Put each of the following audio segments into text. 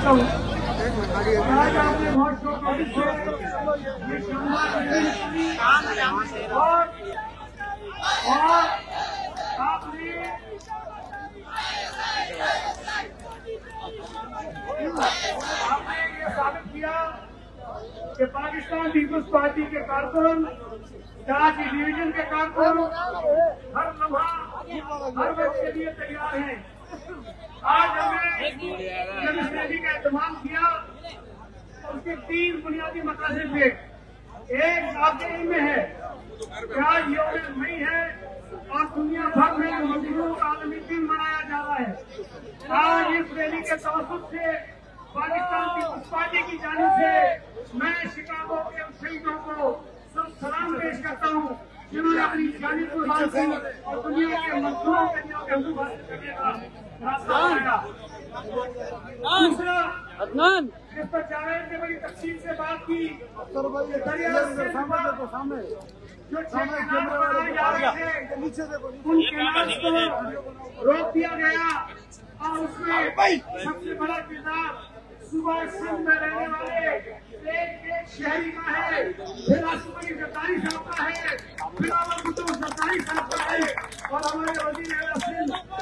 चाहता हूँ। आज आपने बहुत शौक से ये शानदार और आपने ये साबित किया कि पाकिस्तान पीपुल्स पार्टी के कारकुन, कराची डिवीजन के कारकुन हर लम्हा हर वक्त के लिए तैयार हैं। आज हमने जब इस रैली का एहतमाम किया तो उसके 3 बुनियादी मकासद थे। एक आपके इल्म है कि आज यौम मई है और दुनिया भर में मजबूत आलमी दिन मनाया जा रहा है। आज इस रैली के तवज्जुह से पाकिस्तान पीपुल्स पार्टी की जानिब से मैं शिकागो के शहीदों को सलाम पेश करता हूँ जिन्होंने अपनी जानी कुर्बान की और दुनिया के मजदूरों के लिए करने का रास्ता बनाया। दूसरा, जिस पर जावेद ने बड़ी तफसील से बात की, जो 6 बनाए जा रहे थे उन कैनाल्स को रोक दिया गया और उसमें सबसे बड़ा किरदार सुबह संघ में रहने वाले एक शहरी का है, फिर राष्ट्रपति सरकारी साहब का है, फिर अमर भुट्टो सरकारी साहब का है और हमारे वजीर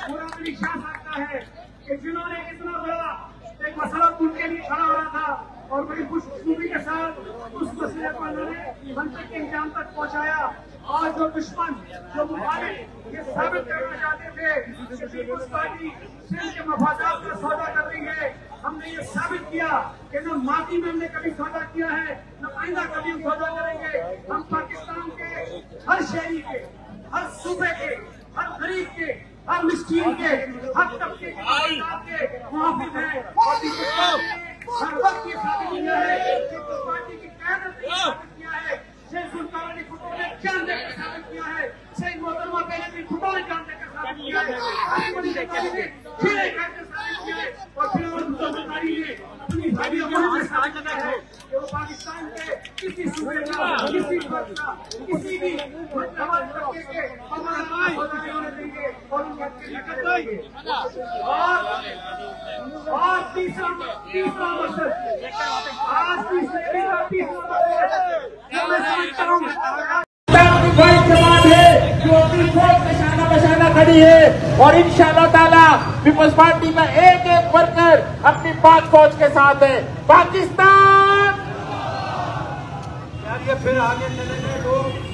मुराद शाह साहब का है कि जिन्होंने इतना बड़ा एक मसला उनके लिए खड़ा हो रहा था और बड़ी खुशखुशी के साथ उस मसले को उन्होंने मंतक के इंजाम तक पहुंचाया। और जो दुश्मन जो मुखालिफ ये साबित करना चाहते थे कि पीपुल्स पार्टी सिंध के मफादात का सौदा कर रही है, हमने ये साबित किया कि न माजी में हमने कभी सौदा किया है न आइंदा कभी हम सौदा करेंगे। हम पाकिस्तान के हर शहरी के, हर सूबे के, हर गरीब के, हर मिस्कीन के, हर तबके के मुहाफिज हैं और पीपुल्स पार्टी हर वक्त ये साबित किया है, पीपुल्स पार्टी की क़यादत ने साबित किया है, शेख सुल्तान अली भुट्टो ने जान देकर साबित किया है, शेख मोहतरमा बेनज़ीर भुट्टो ने जान देकर साबित किया है, अली बड़ी सरकारी ने खेले करके साबित किया है और फिर भुट्टो सरकारी ने अपनी भाइयों को साबित किया है कि वो पाकिस्तान के किसी सूबे का, किसी वर्ग का, किसी भी मतलब तबके के होने देंगे और उनके निकल जाएंगे। और तीसरा मकसद आज तीसरा मैं समझता हूँ भाई जमात है जो अपनी फौज निशाना बशाना खड़ी है और इंशाअल्लाह ताला पीपल्स पार्टी का एक एक वर्कर अपनी पाक फौज के साथ है। पाकिस्तान यार ये फिर आगे चलेंगे लोग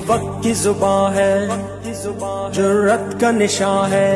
वक्त की जुबां है, जुर्रत का निशान है।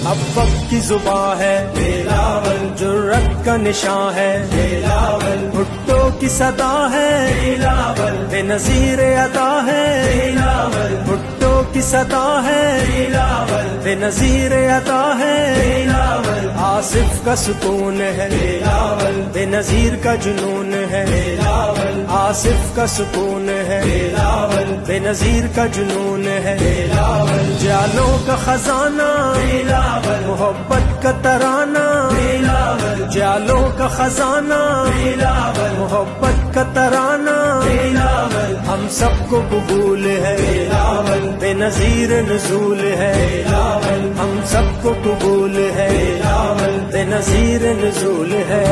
अब वक्त की जुबां है, बिलावल जुर्रत का निशान है। बिलावल भुट्टो की सदा है, बिलावल बेनज़ीर अता है। बिलावल भुट्टो की सदा है, बिलावल बेनज़ीर अता है। बिलावल आसिफ का सुकून है, बिलावल बेनज़ीर का जुनून है। बिलावल आसिफ का सुकून है, बिलावल बेनज़ीर का जुनून है। बिलावल जालों का खजाना, बिलावल मोहब्बत का तराना। बिलावल जालों का खजाना, बिलावल मोहब्बत का तराना। बिलावल हम सबको कबूल है, बिलावल बेनज़ीर नुज़ूल है। बिलावल हम सबको कबूल है, बिलावल बेनज़ीर नुज़ूल है।